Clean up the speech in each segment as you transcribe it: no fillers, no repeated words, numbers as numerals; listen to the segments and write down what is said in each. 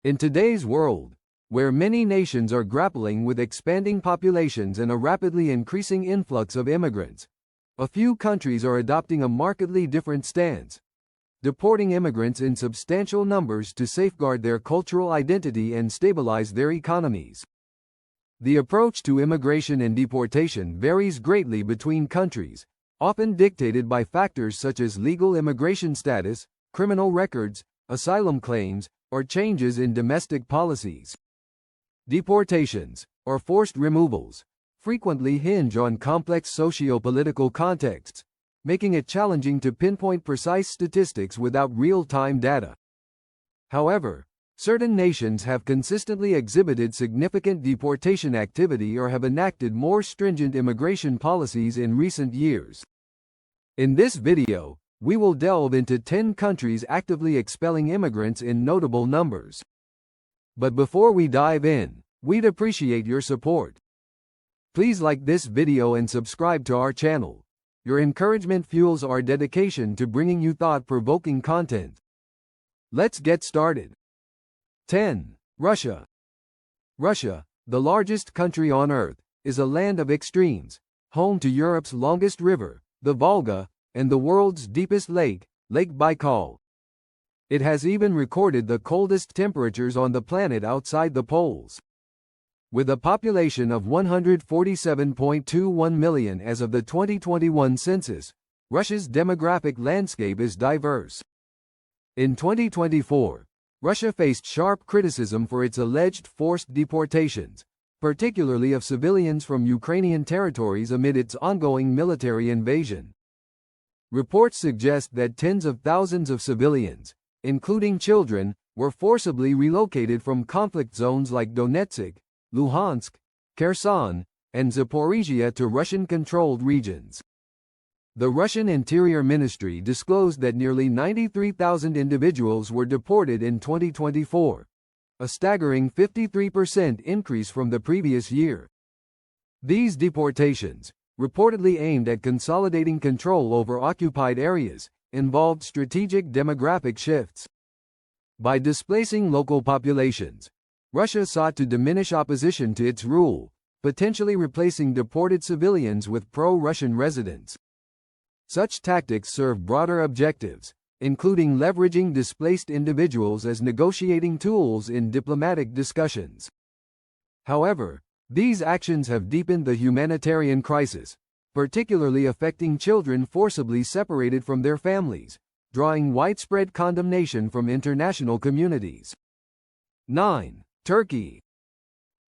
In today's world, where many nations are grappling with expanding populations and a rapidly increasing influx of immigrants, a few countries are adopting a markedly different stance, deporting immigrants in substantial numbers to safeguard their cultural identity and stabilize their economies. The approach to immigration and deportation varies greatly between countries, often dictated by factors such as legal immigration status, criminal records, asylum claims, or changes in domestic policies. Deportations, or forced removals, frequently hinge on complex socio-political contexts, making it challenging to pinpoint precise statistics without real-time data. However, certain nations have consistently exhibited significant deportation activity or have enacted more stringent immigration policies in recent years. In this video, we will delve into 10 countries actively expelling immigrants in notable numbers. But before we dive in, we'd appreciate your support. Please like this video and subscribe to our channel. Your encouragement fuels our dedication to bringing you thought-provoking content. Let's get started. 10. Russia. Russia, the largest country on Earth, is a land of extremes, home to Europe's longest river, the Volga, and the world's deepest lake, Lake Baikal. It has even recorded the coldest temperatures on the planet outside the poles. With a population of 147.21 million as of the 2021 census, Russia's demographic landscape is diverse. In 2024, Russia faced sharp criticism for its alleged forced deportations, particularly of civilians from Ukrainian territories amid its ongoing military invasion. Reports suggest that tens of thousands of civilians, including children, were forcibly relocated from conflict zones like Donetsk, Luhansk, Kherson, and Zaporizhia to Russian-controlled regions. The Russian Interior Ministry disclosed that nearly 93,000 individuals were deported in 2024, a staggering 53% increase from the previous year. These deportations, reportedly aimed at consolidating control over occupied areas, involved strategic demographic shifts. By displacing local populations, Russia sought to diminish opposition to its rule, potentially replacing deported civilians with pro-Russian residents. Such tactics serve broader objectives, including leveraging displaced individuals as negotiating tools in diplomatic discussions. However, these actions have deepened the humanitarian crisis, particularly affecting children forcibly separated from their families, drawing widespread condemnation from international communities. 9. Turkey.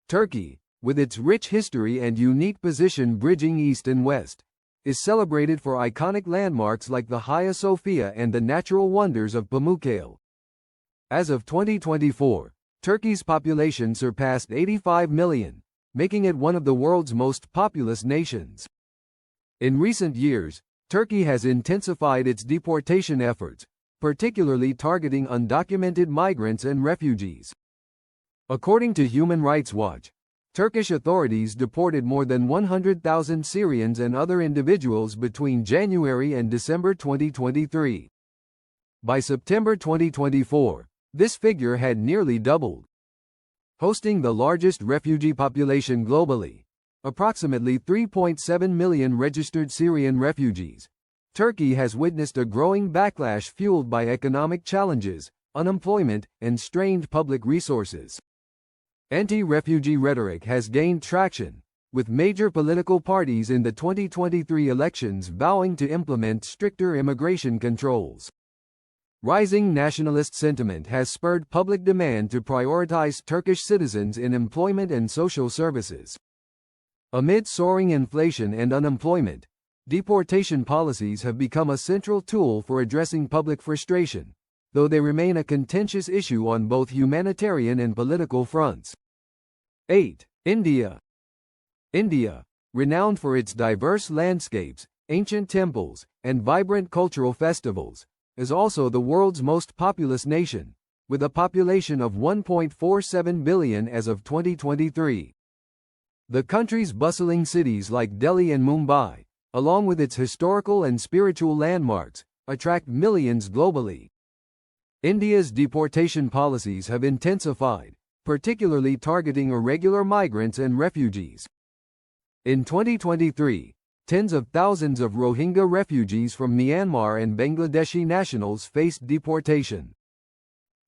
Turkey, with its rich history and unique position bridging East and West, is celebrated for iconic landmarks like the Hagia Sophia and the natural wonders of Pamukkale. As of 2024, Turkey's population surpassed 85 million, making it one of the world's most populous nations. In recent years, Turkey has intensified its deportation efforts, particularly targeting undocumented migrants and refugees. According to Human Rights Watch, Turkish authorities deported more than 100,000 Syrians and other individuals between January and December 2023. By September 2024, this figure had nearly doubled. Hosting the largest refugee population globally, approximately 3.7 million registered Syrian refugees, Turkey has witnessed a growing backlash fueled by economic challenges, unemployment, and strained public resources. Anti-refugee rhetoric has gained traction, with major political parties in the 2023 elections vowing to implement stricter immigration controls. Rising nationalist sentiment has spurred public demand to prioritize Turkish citizens in employment and social services. Amid soaring inflation and unemployment, deportation policies have become a central tool for addressing public frustration, though they remain a contentious issue on both humanitarian and political fronts. 8. India. India, renowned for its diverse landscapes, ancient temples, and vibrant cultural festivals, is also the world's most populous nation, with a population of 1.47 billion as of 2023. The country's bustling cities like Delhi and Mumbai, along with its historical and spiritual landmarks, attract millions globally. India's deportation policies have intensified, particularly targeting irregular migrants and refugees. In 2023, tens of thousands of Rohingya refugees from Myanmar and Bangladeshi nationals faced deportation.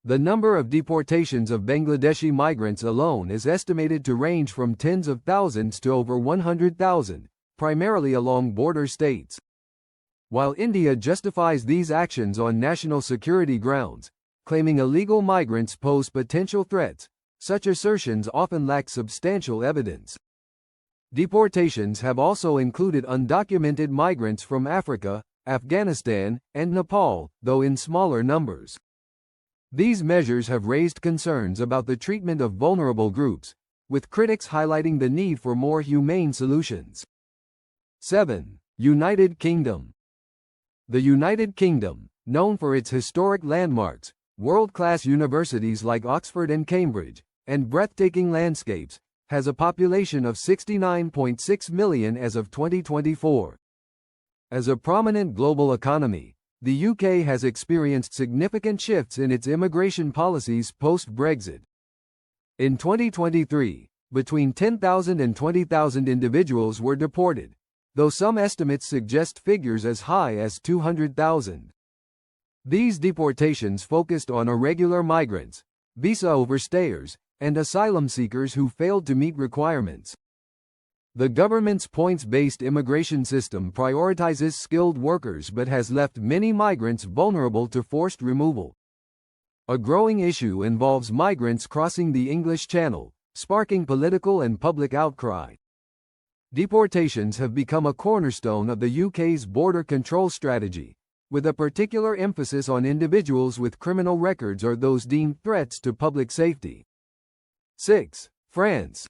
The number of deportations of Bangladeshi migrants alone is estimated to range from tens of thousands to over 100,000, primarily along border states. While India justifies these actions on national security grounds, claiming illegal migrants pose potential threats, such assertions often lack substantial evidence. Deportations have also included undocumented migrants from Africa, Afghanistan, and Nepal, though in smaller numbers. These measures have raised concerns about the treatment of vulnerable groups, with critics highlighting the need for more humane solutions. 7. United Kingdom. The United Kingdom, known for its historic landmarks, world-class universities like Oxford and Cambridge, and breathtaking landscapes, has a population of 69.6 million as of 2024. As a prominent global economy, the UK has experienced significant shifts in its immigration policies post-Brexit. In 2023, between 10,000 and 20,000 individuals were deported, though some estimates suggest figures as high as 200,000. These deportations focused on irregular migrants, visa overstayers, and asylum seekers who failed to meet requirements. The government's points-based immigration system prioritizes skilled workers but has left many migrants vulnerable to forced removal. A growing issue involves migrants crossing the English Channel, sparking political and public outcry. Deportations have become a cornerstone of the UK's border control strategy, with a particular emphasis on individuals with criminal records or those deemed threats to public safety. 6. France.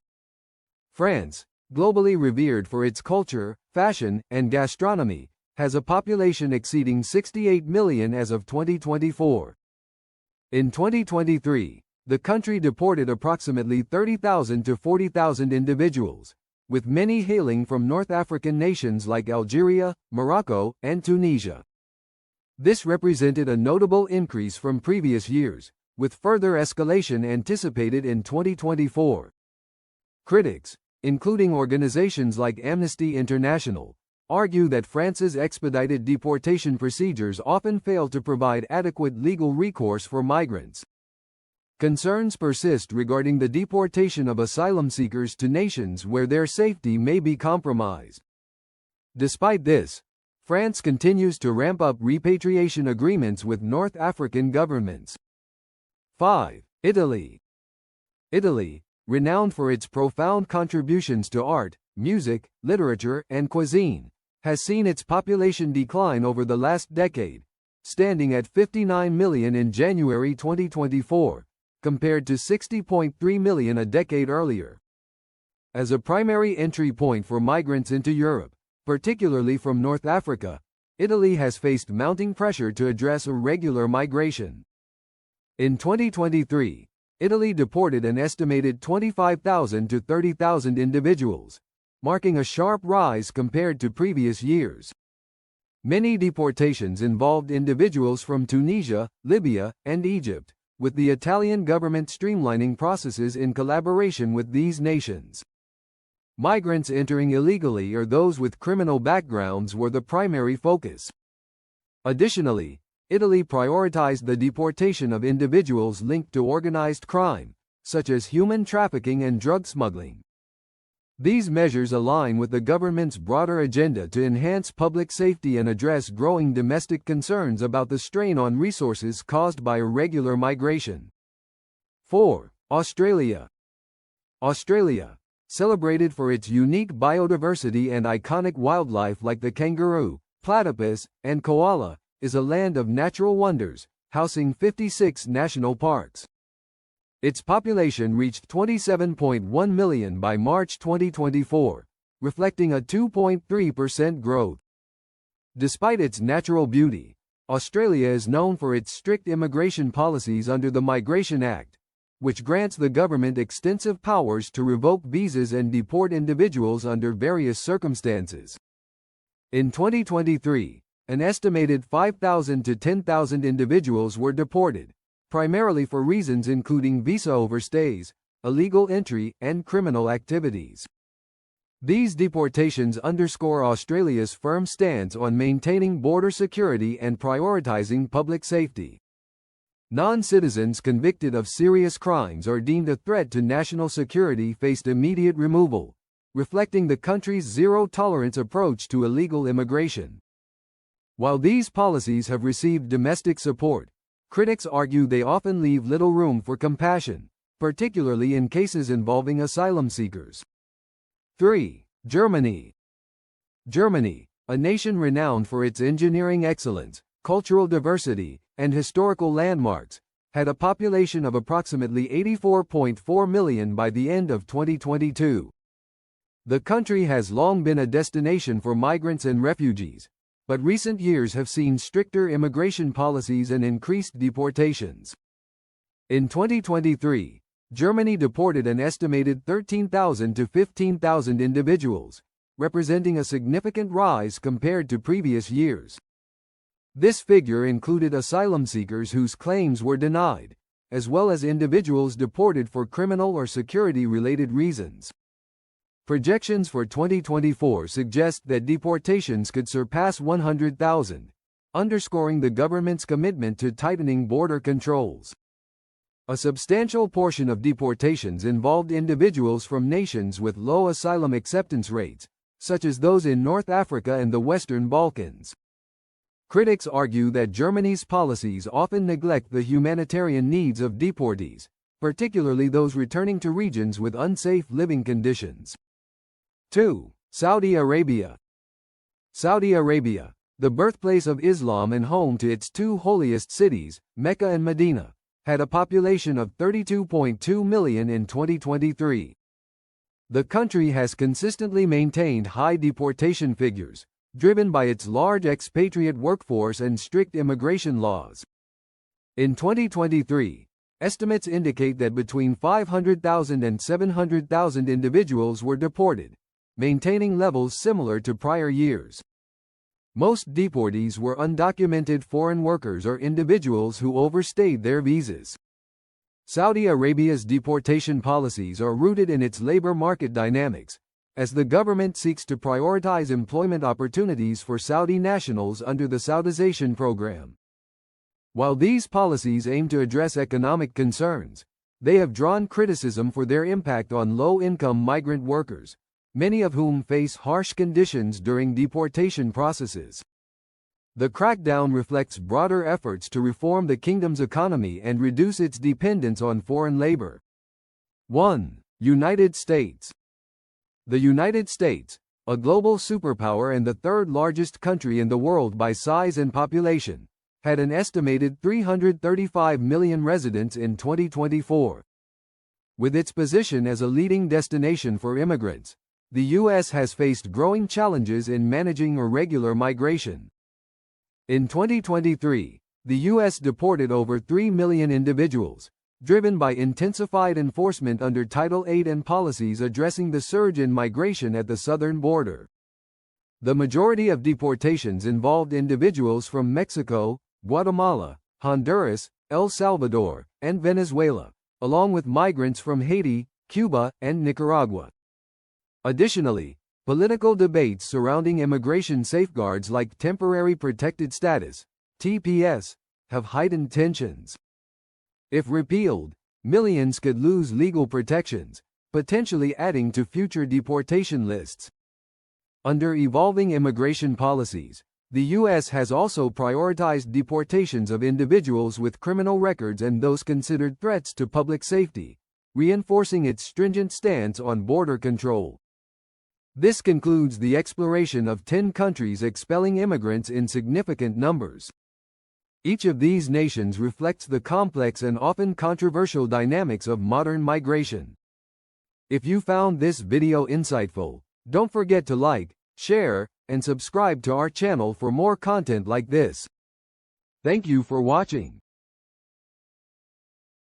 France, globally revered for its culture, fashion, and gastronomy, has a population exceeding 68 million as of 2024. In 2023, the country deported approximately 30,000 to 40,000 individuals, with many hailing from North African nations like Algeria, Morocco, and Tunisia. This represented a notable increase from previous years, with further escalation anticipated in 2024. Critics, including organizations like Amnesty International, argue that France's expedited deportation procedures often fail to provide adequate legal recourse for migrants. Concerns persist regarding the deportation of asylum seekers to nations where their safety may be compromised. Despite this, France continues to ramp up repatriation agreements with North African governments. 5. Italy. Italy, renowned for its profound contributions to art, music, literature, and cuisine, has seen its population decline over the last decade, standing at 59 million in January 2024, compared to 60.3 million a decade earlier. As a primary entry point for migrants into Europe, particularly from North Africa, Italy has faced mounting pressure to address irregular migration. In 2023, Italy deported an estimated 25,000 to 30,000 individuals, marking a sharp rise compared to previous years. Many deportations involved individuals from Tunisia, Libya, and Egypt, with the Italian government streamlining processes in collaboration with these nations. Migrants entering illegally or those with criminal backgrounds were the primary focus. Additionally, Italy prioritized the deportation of individuals linked to organized crime, such as human trafficking and drug smuggling. These measures align with the government's broader agenda to enhance public safety and address growing domestic concerns about the strain on resources caused by irregular migration. 4. Australia. Australia, celebrated for its unique biodiversity and iconic wildlife like the kangaroo, platypus, and koala, is a land of natural wonders, housing 56 national parks. Its population reached 27.1 million by March 2024, reflecting a 2.3% growth. Despite its natural beauty, Australia is known for its strict immigration policies under the Migration Act, which grants the government extensive powers to revoke visas and deport individuals under various circumstances. In 2023, an estimated 5,000 to 10,000 individuals were deported, primarily for reasons including visa overstays, illegal entry, and criminal activities. These deportations underscore Australia's firm stance on maintaining border security and prioritising public safety. Non-citizens convicted of serious crimes or deemed a threat to national security faced immediate removal, reflecting the country's zero-tolerance approach to illegal immigration. While these policies have received domestic support, critics argue they often leave little room for compassion, particularly in cases involving asylum seekers. 3. Germany. Germany, a nation renowned for its engineering excellence, cultural diversity, and historical landmarks, had a population of approximately 84.4 million by the end of 2022. The country has long been a destination for migrants and refugees, but recent years have seen stricter immigration policies and increased deportations. In 2023, Germany deported an estimated 13,000 to 15,000 individuals, representing a significant rise compared to previous years. This figure included asylum seekers whose claims were denied, as well as individuals deported for criminal or security-related reasons. Projections for 2024 suggest that deportations could surpass 100,000, underscoring the government's commitment to tightening border controls. A substantial portion of deportations involved individuals from nations with low asylum acceptance rates, such as those in North Africa and the Western Balkans. Critics argue that Germany's policies often neglect the humanitarian needs of deportees, particularly those returning to regions with unsafe living conditions. 2. Saudi Arabia. Saudi Arabia, the birthplace of Islam and home to its two holiest cities, Mecca and Medina, had a population of 32.2 million in 2023. The country has consistently maintained high deportation figures, driven by its large expatriate workforce and strict immigration laws. In 2023, estimates indicate that between 500,000 and 700,000 individuals were deported, maintaining levels similar to prior years. Most deportees were undocumented foreign workers or individuals who overstayed their visas. Saudi Arabia's deportation policies are rooted in its labor market dynamics, as the government seeks to prioritize employment opportunities for Saudi nationals under the Saudization program. While these policies aim to address economic concerns, they have drawn criticism for their impact on low-income migrant workers, many of whom face harsh conditions during deportation processes. The crackdown reflects broader efforts to reform the kingdom's economy and reduce its dependence on foreign labor. 1. United States. The United States, a global superpower and the third largest country in the world by size and population, had an estimated 335 million residents in 2024. With its position as a leading destination for immigrants, the U.S. has faced growing challenges in managing irregular migration. In 2023, the U.S. deported over 3 million individuals, driven by intensified enforcement under Title VIII and policies addressing the surge in migration at the southern border. The majority of deportations involved individuals from Mexico, Guatemala, Honduras, El Salvador, and Venezuela, along with migrants from Haiti, Cuba, and Nicaragua. Additionally, political debates surrounding immigration safeguards like temporary protected status, TPS, have heightened tensions. If repealed, millions could lose legal protections, potentially adding to future deportation lists. Under evolving immigration policies, the U.S. has also prioritized deportations of individuals with criminal records and those considered threats to public safety, reinforcing its stringent stance on border control. This concludes the exploration of 10 countries expelling immigrants in significant numbers. Each of these nations reflects the complex and often controversial dynamics of modern migration. If you found this video insightful, don't forget to like, share, and subscribe to our channel for more content like this. Thank you for watching.